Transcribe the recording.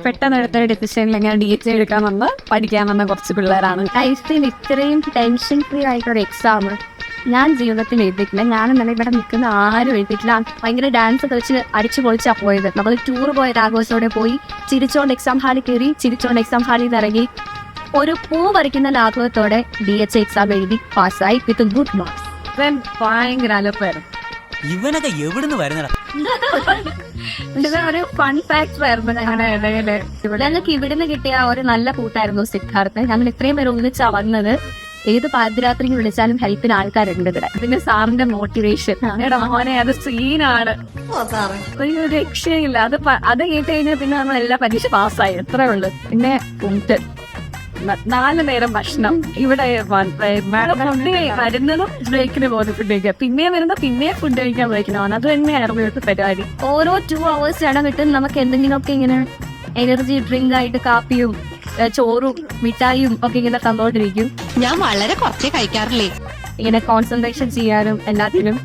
പെട്ടെന്ന് എടുത്തൊരു ഡിസിഷനിൽ എങ്ങനെ DHA എടുക്കാൻ വന്ന് പഠിക്കാൻ വന്ന കുറച്ച് പിള്ളേരാണ്. ലൈഫിൽ ഇത്രയും ടെൻഷൻ ഫ്രീ ആയിട്ടൊരു എക്സാം ഞാൻ ജീവിതത്തിൽ എഴുതിയിട്ടില്ല. ഞാനെന്നല്ല ഇവിടെ നിൽക്കുന്ന ആരും എഴുതിയിട്ടില്ല. ഭയങ്കര ഡാൻസ് കളിച്ച് അടിച്ചു പൊളിച്ചാ പോയത്. നമ്മൾ ടൂർ പോയ ആഘോഷത്തോടെ പോയി, ചിരിച്ചോണ്ട് എക്സാം ഹാളിൽ കയറി, ചിരിച്ചോണ്ട് എക്സാം ഹാളിൽ നിന്ന് ഇറങ്ങി, ഒരു പൂ പറിക്കുന്ന ലാഘവത്തോടെ DHA എക്സാം എഴുതി പാസ്സായി വിത്ത് ഗുഡ് മാർക്സ്. ഭയങ്കര അലപ്പായിരുന്നു. ഇവനൊക്കെ എവിടുന്ന് വരുന്നടാ? ഒരു ഫൺ ഫാക്ടർ ആയിരുന്നു ഞങ്ങളുടെ ഇടയില്. ഞങ്ങൾക്ക് ഇവിടുന്ന് കിട്ടിയ ഒരു നല്ല കൂട്ടായിരുന്നു സിദ്ധാർത്ഥ്. ഞങ്ങൾ ഇത്രയും പേര് ഒന്നിച്ചാ വന്നത്. ഏത് പാതിരാത്രിക്ക് വിളിച്ചാലും ഹെൽപ്പിന് ആൾക്കാരുണ്ട് ഇവിടെ. പിന്നെ സാറിന്റെ മോട്ടിവേഷൻ, എടാ മോനെ അത് സീനാണ്, ഒരു രക്ഷയില്ല. അത് കേട്ട് കഴിഞ്ഞാൽ പിന്നെ നമ്മൾ എല്ലാ പരീക്ഷ പാസ്സായി, എത്രേ ഉള്ളു. പിന്നെ ഫുഡ് 4 നേരം ഭക്ഷണം ഇവിടെ വരുന്നതും ബ്രേക്കിന് പോകുന്നു ഫുഡ് കഴിക്കുക, പിന്നെ വരുന്ന പിന്നെ ഫുഡ് കഴിക്കാൻ ബ്രേക്കിനാണ്. അത് തന്നെയായിരുന്നു ഇവിടുത്തെ പരിപാടി. ഓരോ 2 hours ഇടവിട്ട് നമുക്ക് എന്തെങ്കിലുമൊക്കെ ഇങ്ങനെ എനർജി ഡ്രിങ്ക് ആയിട്ട് കാപ്പിയും ചോറും മിഠായിയും ഒക്കെ ഇങ്ങനെ തന്നോണ്ടിരിക്കും. ഞാൻ വളരെ കുറച്ചേ കഴിക്കാറില്ലേ. ഇങ്ങനെ കോൺസെൻട്രേഷൻ ചെയ്യാനും എല്ലാത്തിനും